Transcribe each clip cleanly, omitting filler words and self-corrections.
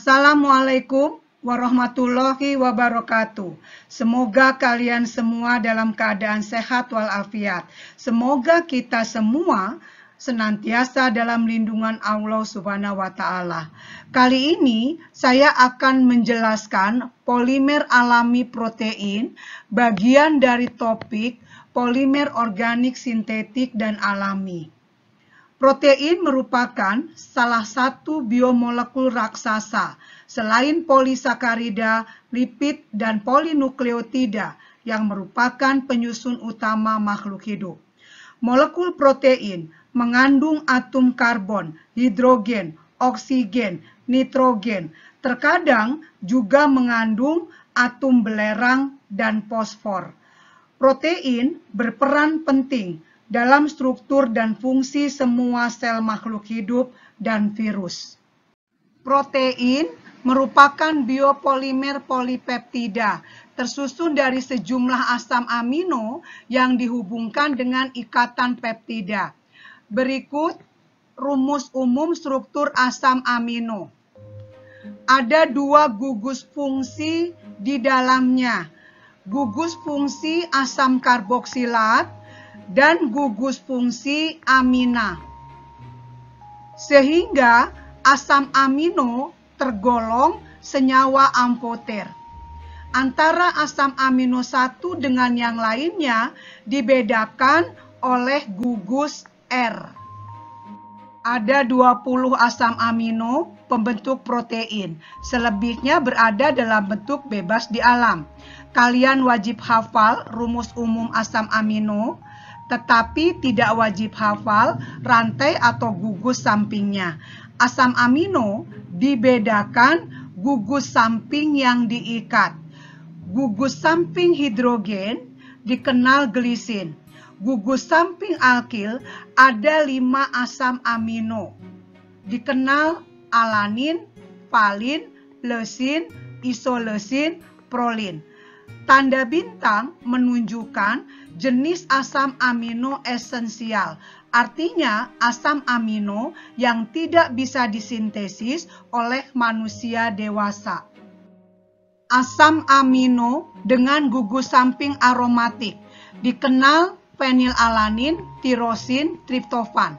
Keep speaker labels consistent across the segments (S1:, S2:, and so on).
S1: Assalamualaikum warahmatullahi wabarakatuh. Semoga kalian semua dalam keadaan sehat walafiat. Semoga kita semua senantiasa dalam lindungan Allah Subhanahu wa Ta'ala. Kali ini saya akan menjelaskan polimer alami protein, bagian dari topik polimer organik sintetik dan alami. Protein merupakan salah satu biomolekul raksasa selain polisakarida, lipid, dan polinukleotida yang merupakan penyusun utama makhluk hidup. Molekul protein mengandung atom karbon, hidrogen, oksigen, nitrogen, terkadang juga mengandung atom belerang dan fosfor. Protein berperan penting dalam struktur dan fungsi semua sel makhluk hidup dan virus. Protein merupakan biopolimer polipeptida, tersusun dari sejumlah asam amino yang dihubungkan dengan ikatan peptida. Berikut rumus umum struktur asam amino. Ada dua gugus fungsi di dalamnya, gugus fungsi asam karboksilat dan gugus fungsi amina. Sehingga asam amino tergolong senyawa amphoter. Antara asam amino satu dengan yang lainnya dibedakan oleh gugus R. Ada 20 asam amino pembentuk protein. Selebihnya berada dalam bentuk bebas di alam. Kalian wajib hafal rumus umum asam amino, tetapi tidak wajib hafal rantai atau gugus sampingnya. Asam amino dibedakan gugus samping yang diikat. Gugus samping hidrogen dikenal glisin. Gugus samping alkil ada 5 asam amino. Dikenal alanin, valin, leusin, isoleusin, prolin. Tanda bintang menunjukkan jenis asam amino esensial, artinya asam amino yang tidak bisa disintesis oleh manusia dewasa. Asam amino dengan gugus samping aromatik dikenal fenilalanin, tirosin, triptofan.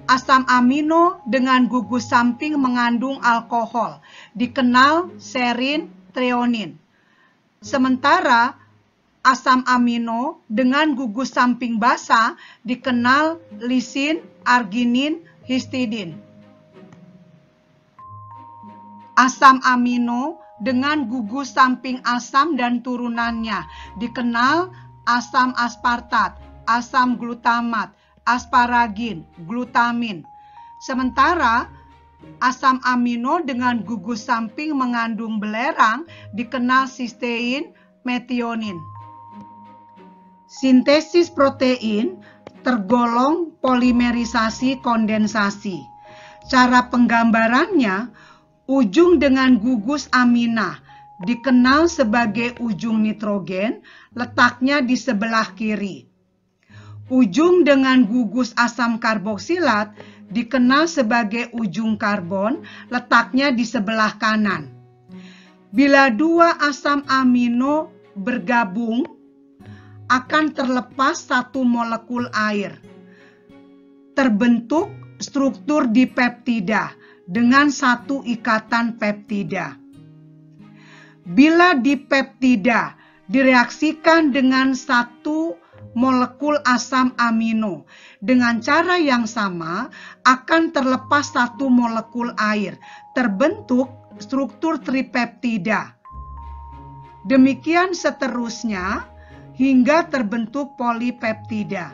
S1: Asam amino dengan gugus samping mengandung alkohol dikenal serin, treonin. Sementara asam amino dengan gugus samping basa dikenal lisin, arginin, histidin. Asam amino dengan gugus samping asam dan turunannya dikenal asam aspartat, asam glutamat, asparagin, glutamin. Sementara asam amino dengan gugus samping mengandung belerang dikenal sistein, metionin. Sintesis protein tergolong polimerisasi kondensasi. Cara penggambarannya, ujung dengan gugus amina dikenal sebagai ujung nitrogen, letaknya di sebelah kiri. Ujung dengan gugus asam karboksilat dikenal sebagai ujung karbon, letaknya di sebelah kanan. Bila dua asam amino bergabung, akan terlepas satu molekul air. Terbentuk struktur dipeptida dengan satu ikatan peptida. Bila dipeptida direaksikan dengan satu molekul asam amino dengan cara yang sama, akan terlepas satu molekul air. Terbentuk struktur tripeptida. Demikian seterusnya hingga terbentuk polipeptida.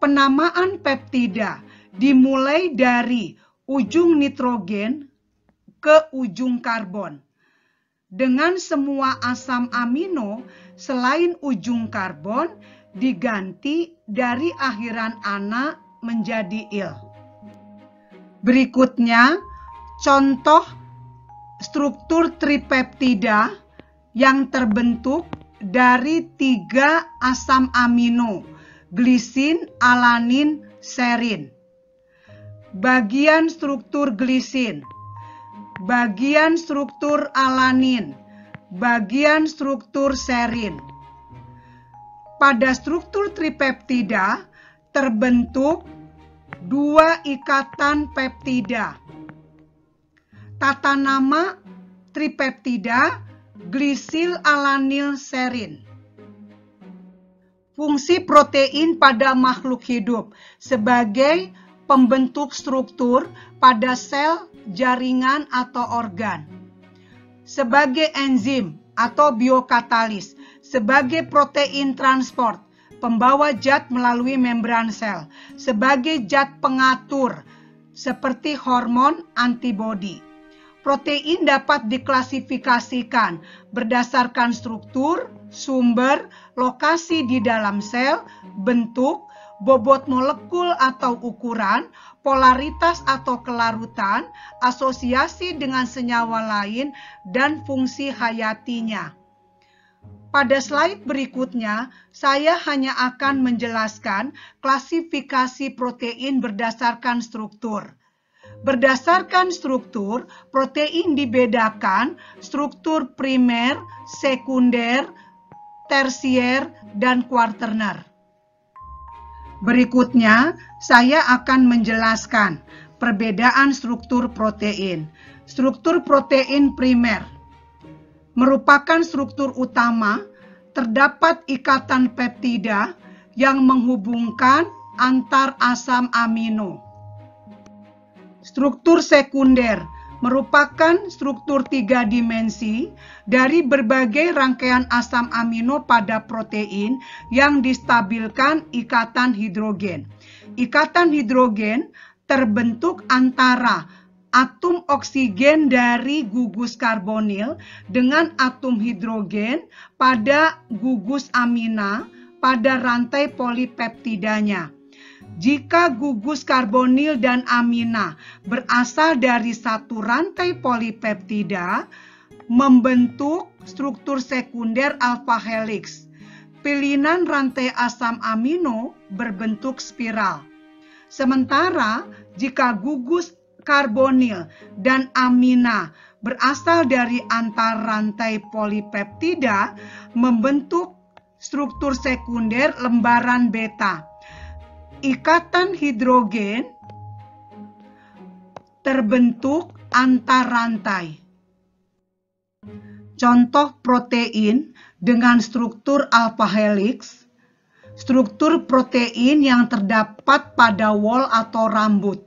S1: Penamaan peptida dimulai dari ujung nitrogen ke ujung karbon. Dengan semua asam amino selain ujung karbon diganti dari akhiran ana menjadi il. Berikutnya contoh struktur tripeptida yang terbentuk dari 3 asam amino, glisin, alanin, serin. Bagian struktur glisin. bagian struktur alanin, bagian struktur serin. Pada struktur tripeptida terbentuk dua ikatan peptida. Tata nama tripeptida glisil alanil serin. Fungsi protein pada makhluk hidup sebagai pembentuk struktur pada sel, jaringan, atau organ. Sebagai enzim atau biokatalis, sebagai protein transport, pembawa zat melalui membran sel, sebagai zat pengatur, seperti hormon, antibodi. Protein dapat diklasifikasikan berdasarkan struktur, sumber, lokasi di dalam sel, bentuk, bobot molekul atau ukuran, polaritas atau kelarutan, asosiasi dengan senyawa lain, dan fungsi hayatinya. Pada slide berikutnya, saya hanya akan menjelaskan klasifikasi protein berdasarkan struktur. Berdasarkan struktur, protein dibedakan struktur primer, sekunder, tersier, dan kuaterner. Berikutnya, saya akan menjelaskan perbedaan struktur protein. Struktur protein primer merupakan struktur utama, terdapat ikatan peptida yang menghubungkan antar asam amino. Struktur sekunder merupakan struktur 3 dimensi dari berbagai rangkaian asam amino pada protein yang distabilkan ikatan hidrogen. Ikatan hidrogen terbentuk antara atom oksigen dari gugus karbonil dengan atom hidrogen pada gugus amina pada rantai polipeptidanya. Jika gugus karbonil dan amina berasal dari satu rantai polipeptida, membentuk struktur sekunder alpha helix. Pilihan rantai asam amino berbentuk spiral. Sementara jika gugus karbonil dan amina berasal dari antar rantai polipeptida, membentuk struktur sekunder lembaran beta. Ikatan hidrogen terbentuk antar rantai. Contoh protein dengan struktur alpha helix, struktur protein yang terdapat pada wol atau rambut.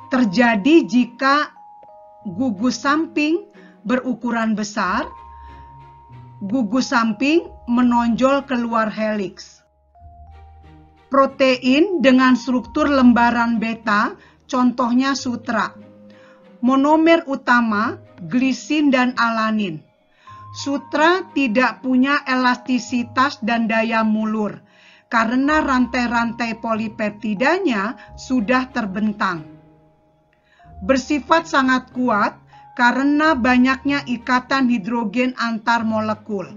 S1: Terjadi jika gugus samping berukuran besar, gugus samping menonjol keluar helix. Protein dengan struktur lembaran beta, contohnya sutra. Monomer utama, glisin dan alanin. Sutra tidak punya elastisitas dan daya mulur, karena rantai-rantai polipeptidanya sudah terbentang. Bersifat sangat kuat, karena banyaknya ikatan hidrogen antar molekul.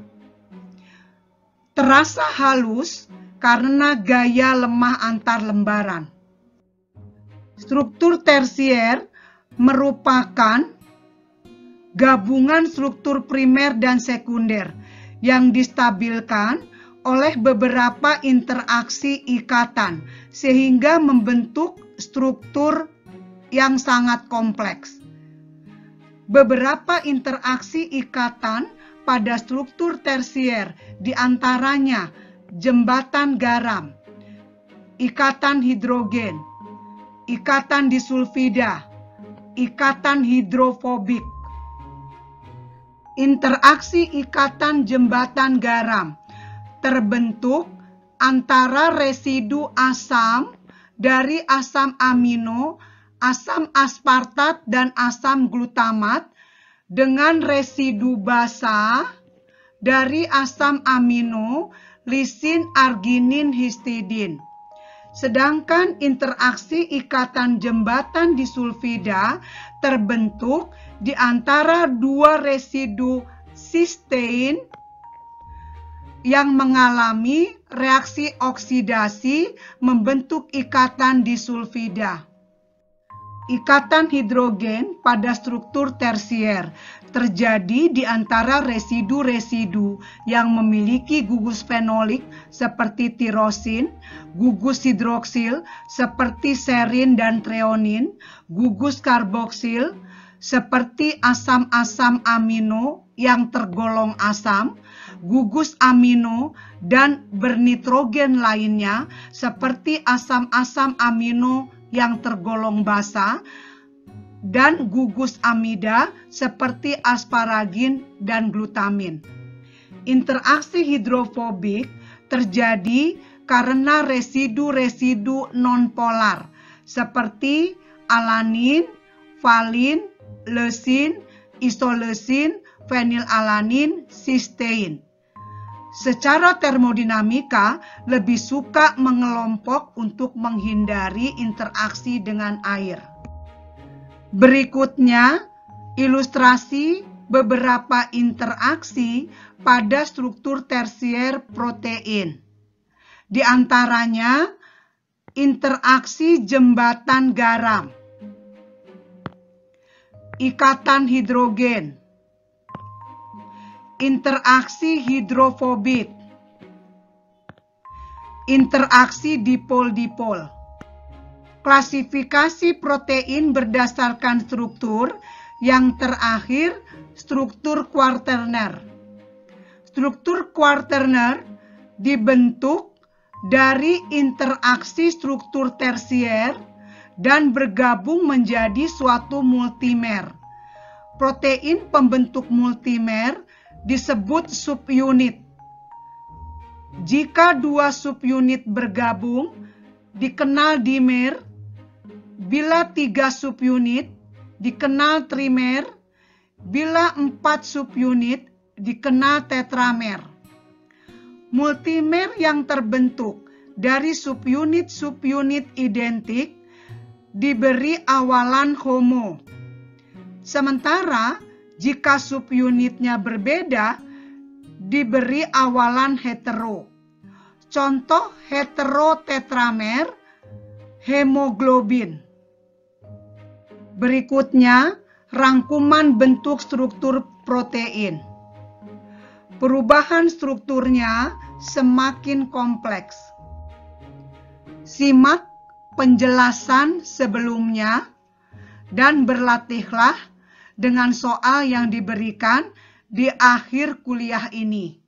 S1: Terasa halus, karena gaya lemah antar lembaran. Struktur tersier merupakan gabungan struktur primer dan sekunder yang distabilkan oleh beberapa interaksi ikatan sehingga membentuk struktur yang sangat kompleks. Beberapa interaksi ikatan pada struktur tersier diantaranya jembatan garam, ikatan hidrogen, ikatan disulfida, ikatan hidrofobik. Interaksi ikatan jembatan garam terbentuk antara residu asam dari asam amino, asam aspartat, dan asam glutamat dengan residu basa dari asam amino, lisin, arginin, histidin. Sedangkan interaksi ikatan jembatan disulfida terbentuk di antara dua residu sistein yang mengalami reaksi oksidasi membentuk ikatan disulfida. Ikatan hidrogen pada struktur tersier terjadi di antara residu-residu yang memiliki gugus fenolik seperti tirosin, gugus hidroksil seperti serin dan treonin, gugus karboksil seperti asam-asam amino yang tergolong asam, gugus amino dan bernitrogen lainnya seperti asam-asam amino yang tergolong basa, dan gugus amida seperti asparagin dan glutamin. Interaksi hidrofobik terjadi karena residu-residu nonpolar seperti alanin, valin, leusin, isoleusin, fenilalanin, sistein. Secara termodinamika lebih suka mengelompok untuk menghindari interaksi dengan air. Berikutnya, ilustrasi beberapa interaksi pada struktur tersier protein. Di antaranya, interaksi jembatan garam, ikatan hidrogen, interaksi hidrofobik, interaksi dipol-dipol. Klasifikasi protein berdasarkan struktur, yang terakhir struktur kuarterner. Struktur kuarterner dibentuk dari interaksi struktur tersier dan bergabung menjadi suatu multimer. Protein pembentuk multimer disebut subunit. Jika dua subunit bergabung, dikenal dimer. Bila 3 subunit, dikenal trimer. Bila 4 subunit, dikenal tetramer. Multimer yang terbentuk dari subunit-subunit identik diberi awalan homo. Sementara jika subunitnya berbeda, diberi awalan hetero. Contoh heterotetramer, hemoglobin. Berikutnya, rangkuman bentuk struktur protein. Perubahan strukturnya semakin kompleks. Simak penjelasan sebelumnya dan berlatihlah dengan soal yang diberikan di akhir kuliah ini.